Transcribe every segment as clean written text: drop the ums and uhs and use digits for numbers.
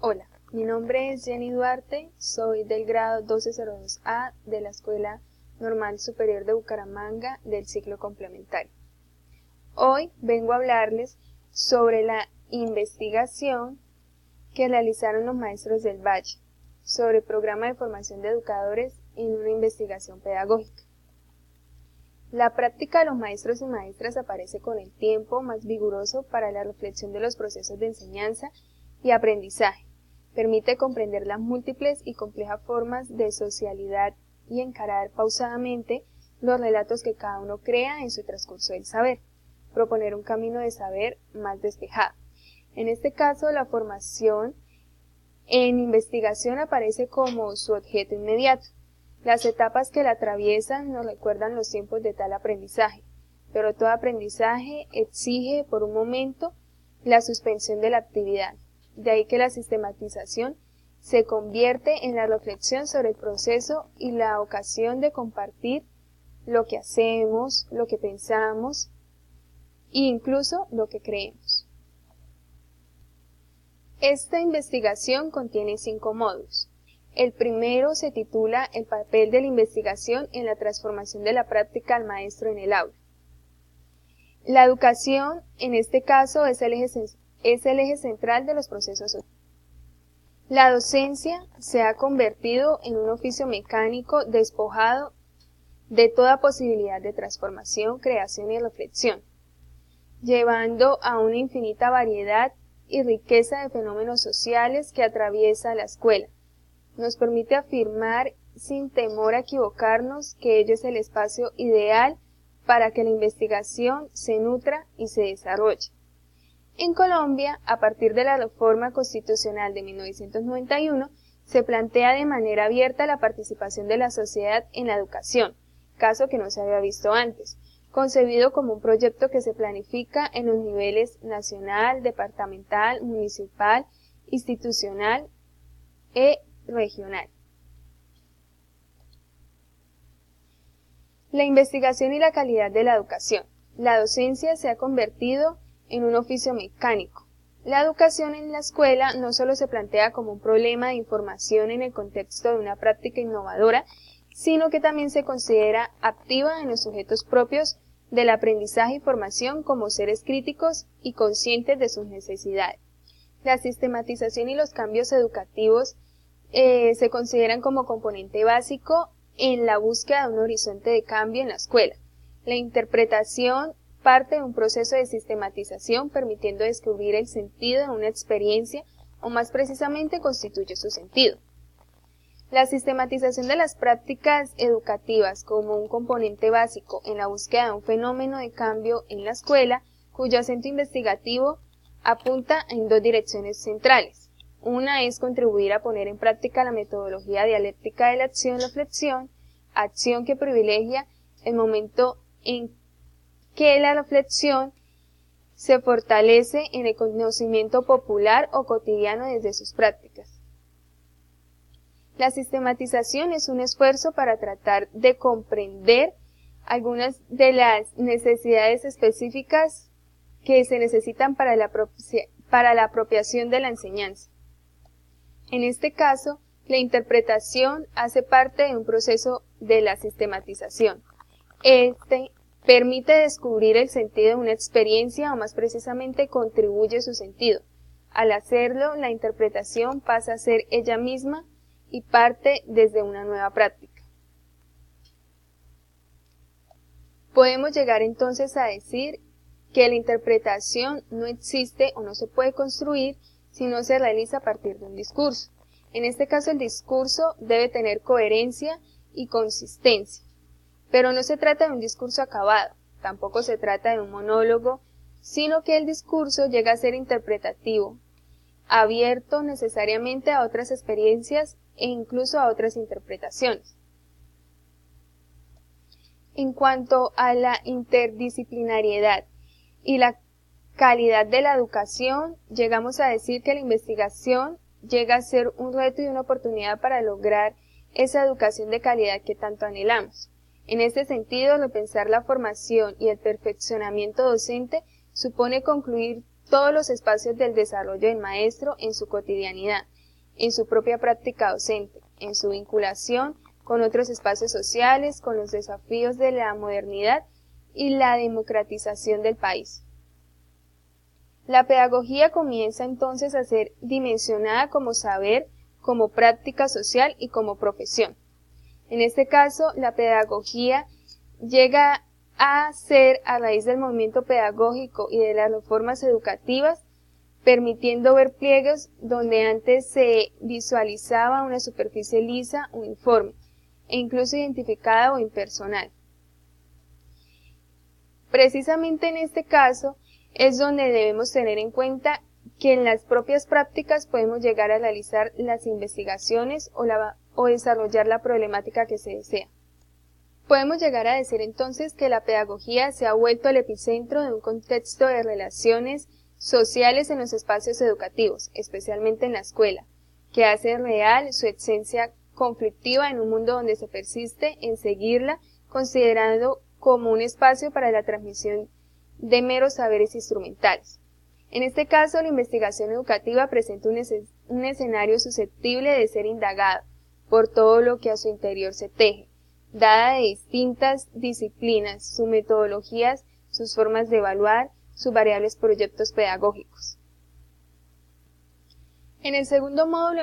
Hola, mi nombre es Jenny Duarte, soy del grado 1202A de la Escuela Normal Superior de Bucaramanga del ciclo complementario. Hoy vengo a hablarles sobre la investigación que realizaron los maestros del Valle sobre el programa de formación de educadores en una investigación pedagógica. La práctica de los maestros y maestras aparece con el tiempo más vigoroso para la reflexión de los procesos de enseñanza y aprendizaje. Permite comprender las múltiples y complejas formas de socialidad y encarar pausadamente los relatos que cada uno crea en su transcurso del saber, proponer un camino de saber más despejado. En este caso, la formación en investigación aparece como su objeto inmediato. Las etapas que la atraviesan nos recuerdan los tiempos de tal aprendizaje, pero todo aprendizaje exige por un momento la suspensión de la actividad. De ahí que la sistematización se convierte en la reflexión sobre el proceso y la ocasión de compartir lo que hacemos, lo que pensamos e incluso lo que creemos. Esta investigación contiene 5 módulos. El primero se titula El papel de la investigación en la transformación de la práctica al maestro en el aula. La educación, en este caso, es el eje central de los procesos sociales. La docencia se ha convertido en un oficio mecánico despojado de toda posibilidad de transformación, creación y reflexión, llevando a una infinita variedad y riqueza de fenómenos sociales que atraviesa la escuela. Nos permite afirmar sin temor a equivocarnos que ello es el espacio ideal para que la investigación se nutra y se desarrolle. En Colombia, a partir de la reforma constitucional de 1991, se plantea de manera abierta la participación de la sociedad en la educación, caso que no se había visto antes, concebido como un proyecto que se planifica en los niveles nacional, departamental, municipal, institucional e regional. La investigación y la calidad de la educación. La docencia se ha convertido en un oficio mecánico. La educación en la escuela no solo se plantea como un problema de información en el contexto de una práctica innovadora, sino que también se considera activa en los sujetos propios del aprendizaje y formación como seres críticos y conscientes de sus necesidades. La sistematización y los cambios educativos se consideran como componente básico en la búsqueda de un horizonte de cambio en la escuela. La interpretación parte de un proceso de sistematización permitiendo descubrir el sentido de una experiencia o más precisamente constituye su sentido. La sistematización de las prácticas educativas como un componente básico en la búsqueda de un fenómeno de cambio en la escuela, cuyo acento investigativo apunta en 2 direcciones centrales. Una es contribuir a poner en práctica la metodología dialéctica de la acción-reflexión, acción que privilegia el momento en que la reflexión se fortalece en el conocimiento popular o cotidiano desde sus prácticas. La sistematización es un esfuerzo para tratar de comprender algunas de las necesidades específicas que se necesitan para la apropiación de la enseñanza. En este caso, la interpretación hace parte de un proceso de la sistematización. Este permite descubrir el sentido de una experiencia o más precisamente contribuye su sentido. Al hacerlo, la interpretación pasa a ser ella misma y parte desde una nueva práctica. Podemos llegar entonces a decir que la interpretación no existe o no se puede construir si no se realiza a partir de un discurso. En este caso, el discurso debe tener coherencia y consistencia. Pero no se trata de un discurso acabado, tampoco se trata de un monólogo, sino que el discurso llega a ser interpretativo, abierto necesariamente a otras experiencias e incluso a otras interpretaciones. En cuanto a la interdisciplinariedad y la calidad de la educación, llegamos a decir que la investigación llega a ser un reto y una oportunidad para lograr esa educación de calidad que tanto anhelamos. En este sentido, repensar la formación y el perfeccionamiento docente supone concluir todos los espacios del desarrollo del maestro en su cotidianidad, en su propia práctica docente, en su vinculación con otros espacios sociales, con los desafíos de la modernidad y la democratización del país. La pedagogía comienza entonces a ser dimensionada como saber, como práctica social y como profesión. En este caso, la pedagogía llega a ser, a raíz del movimiento pedagógico y de las reformas educativas, permitiendo ver pliegues donde antes se visualizaba una superficie lisa, uniforme, e incluso identificada o impersonal. Precisamente en este caso es donde debemos tener en cuenta que en las propias prácticas podemos llegar a realizar las investigaciones o desarrollar la problemática que se desea. Podemos llegar a decir entonces que la pedagogía se ha vuelto el epicentro de un contexto de relaciones sociales en los espacios educativos, especialmente en la escuela, que hace real su esencia conflictiva en un mundo donde se persiste en seguirla considerando como un espacio para la transmisión de meros saberes instrumentales. En este caso, la investigación educativa presenta un escenario susceptible de ser indagado por todo lo que a su interior se teje, dada de distintas disciplinas, sus metodologías, sus formas de evaluar, sus variables proyectos pedagógicos. En el segundo módulo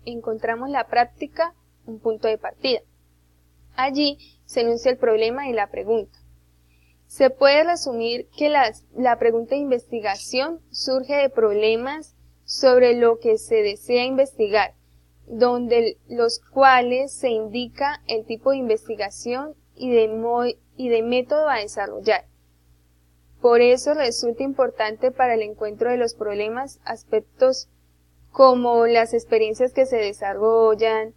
encontramos la práctica, un punto de partida. Allí se enuncia el problema y la pregunta. Se puede resumir que la pregunta de investigación surge de problemas sobre lo que se desea investigar, donde los cuales se indica el tipo de investigación y de método a desarrollar. Por eso resulta importante para el encuentro de los problemas aspectos como las experiencias que se desarrollan,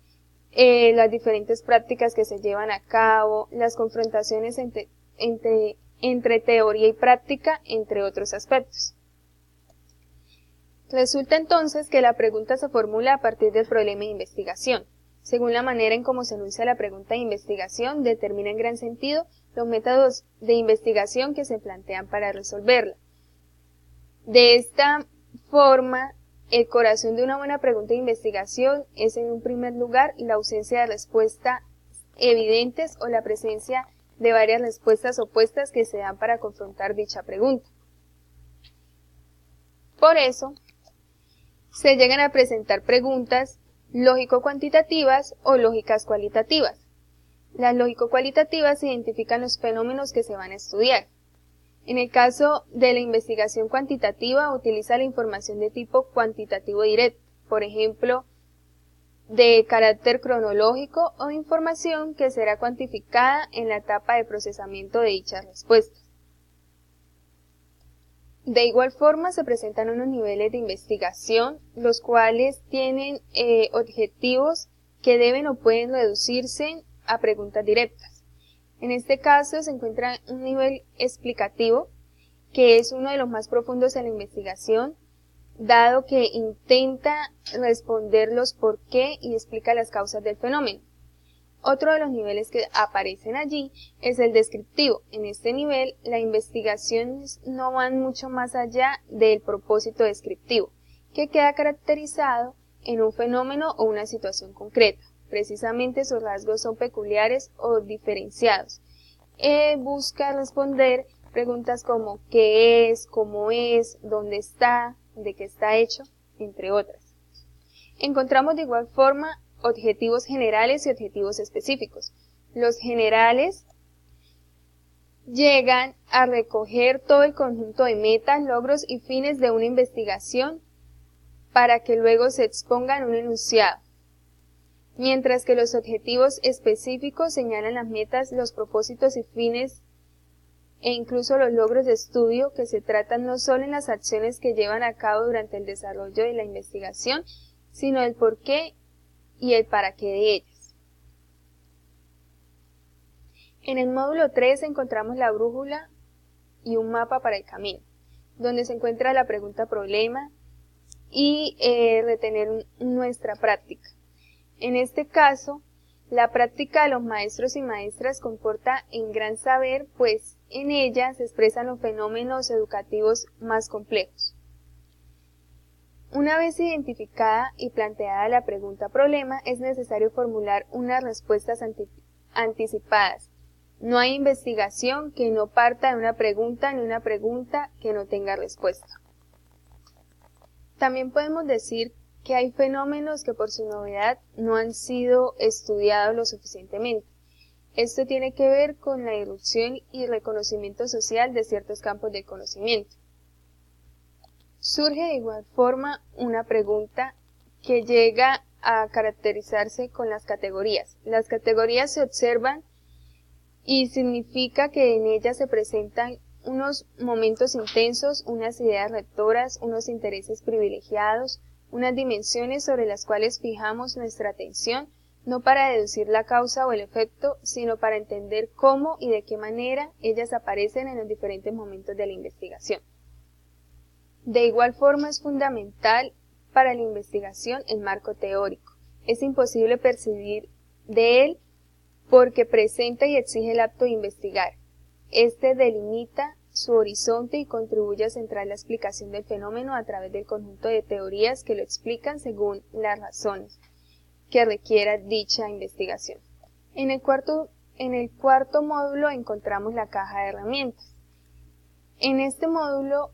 las diferentes prácticas que se llevan a cabo, las confrontaciones entre teoría y práctica, entre otros aspectos. Resulta entonces que la pregunta se formula a partir del problema de investigación. Según la manera en cómo se enuncia la pregunta de investigación, determina en gran sentido los métodos de investigación que se plantean para resolverla. De esta forma, el corazón de una buena pregunta de investigación es, en un primer lugar, la ausencia de respuestas evidentes o la presencia de varias respuestas opuestas que se dan para confrontar dicha pregunta. Por eso, se llegan a presentar preguntas lógico-cuantitativas o lógicas cualitativas. Las lógico-cualitativas identifican los fenómenos que se van a estudiar. En el caso de la investigación cuantitativa, utiliza la información de tipo cuantitativo directo, por ejemplo, de carácter cronológico o información que será cuantificada en la etapa de procesamiento de dichas respuestas. De igual forma, se presentan unos niveles de investigación, los cuales tienen objetivos que deben o pueden reducirse a preguntas directas. En este caso se encuentra un nivel explicativo, que es uno de los más profundos en la investigación, dado que intenta responder los por qué y explica las causas del fenómeno. Otro de los niveles que aparecen allí es el descriptivo. En este nivel, las investigaciones no van mucho más allá del propósito descriptivo, que queda caracterizado en un fenómeno o una situación concreta. Precisamente sus rasgos son peculiares o diferenciados. Busca responder preguntas como ¿qué es?, ¿cómo es?, ¿dónde está?, ¿de qué está hecho?, entre otras. Encontramos de igual forma objetivos generales y objetivos específicos. Los generales llegan a recoger todo el conjunto de metas, logros y fines de una investigación para que luego se expongan en un enunciado. Mientras que los objetivos específicos señalan las metas, los propósitos y fines e incluso los logros de estudio, que se tratan no solo en las acciones que llevan a cabo durante el desarrollo de la investigación, sino el por qué y el para qué de ellas. En el módulo 3 encontramos la brújula y un mapa para el camino, donde se encuentra la pregunta problema y retener nuestra práctica. En este caso, la práctica de los maestros y maestras comporta en gran saber, pues en ella se expresan los fenómenos educativos más complejos. Una vez identificada y planteada la pregunta problema, es necesario formular unas respuestas anticipadas. No hay investigación que no parta de una pregunta ni una pregunta que no tenga respuesta. También podemos decir que hay fenómenos que por su novedad no han sido estudiados lo suficientemente. Esto tiene que ver con la irrupción y reconocimiento social de ciertos campos del conocimiento. Surge de igual forma una pregunta que llega a caracterizarse con las categorías. Las categorías se observan y significa que en ellas se presentan unos momentos intensos, unas ideas rectoras, unos intereses privilegiados, unas dimensiones sobre las cuales fijamos nuestra atención, no para deducir la causa o el efecto, sino para entender cómo y de qué manera ellas aparecen en los diferentes momentos de la investigación. De igual forma es fundamental para la investigación el marco teórico. Es imposible percibir de él porque presenta y exige el acto de investigar. Este delimita su horizonte y contribuye a centrar la explicación del fenómeno a través del conjunto de teorías que lo explican según las razones que requiera dicha investigación. En el cuarto módulo encontramos la caja de herramientas. En este módulo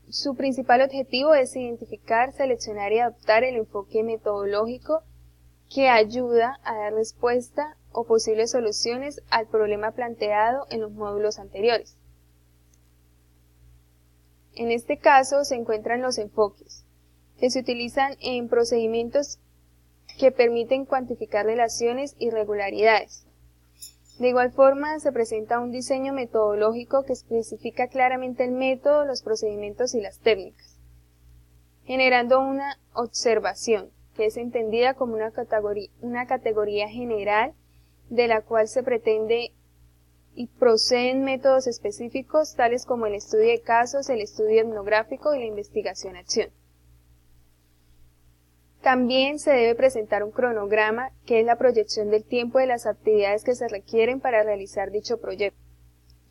su principal objetivo es identificar, seleccionar y adoptar el enfoque metodológico que ayuda a dar respuesta o posibles soluciones al problema planteado en los módulos anteriores. En este caso se encuentran los enfoques, que se utilizan en procedimientos que permiten cuantificar relaciones y regularidades. De igual forma, se presenta un diseño metodológico que especifica claramente el método, los procedimientos y las técnicas, generando una observación, que es entendida como una categoría general de la cual se pretende y proceden métodos específicos tales como el estudio de casos, el estudio etnográfico y la investigación-acción. También se debe presentar un cronograma, que es la proyección del tiempo de las actividades que se requieren para realizar dicho proyecto.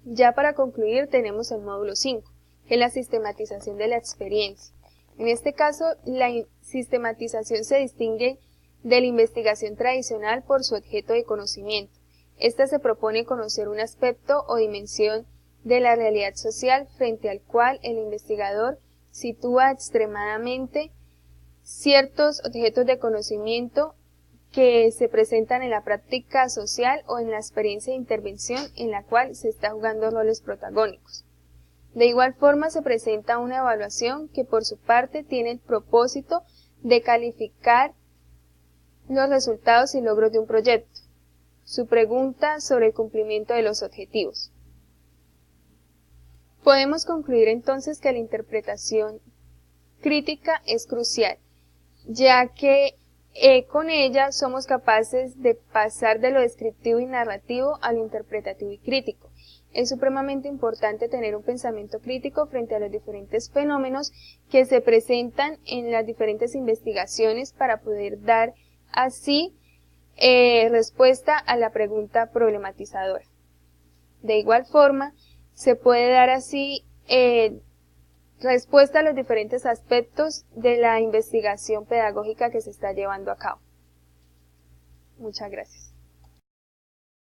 Ya para concluir tenemos el módulo 5, que es la sistematización de la experiencia. En este caso, la sistematización se distingue de la investigación tradicional por su objeto de conocimiento. Esta se propone conocer un aspecto o dimensión de la realidad social frente al cual el investigador sitúa extremadamente ciertos objetos de conocimiento que se presentan en la práctica social o en la experiencia de intervención en la cual se está jugando roles protagónicos. De igual forma se presenta una evaluación que por su parte tiene el propósito de calificar los resultados y logros de un proyecto. Su pregunta sobre el cumplimiento de los objetivos. Podemos concluir entonces que la interpretación crítica es crucial, ya que con ella somos capaces de pasar de lo descriptivo y narrativo a lo interpretativo y crítico. Es supremamente importante tener un pensamiento crítico frente a los diferentes fenómenos que se presentan en las diferentes investigaciones para poder dar así respuesta a la pregunta problematizadora. De igual forma, se puede dar así respuesta a los diferentes aspectos de la investigación pedagógica que se está llevando a cabo. Muchas gracias.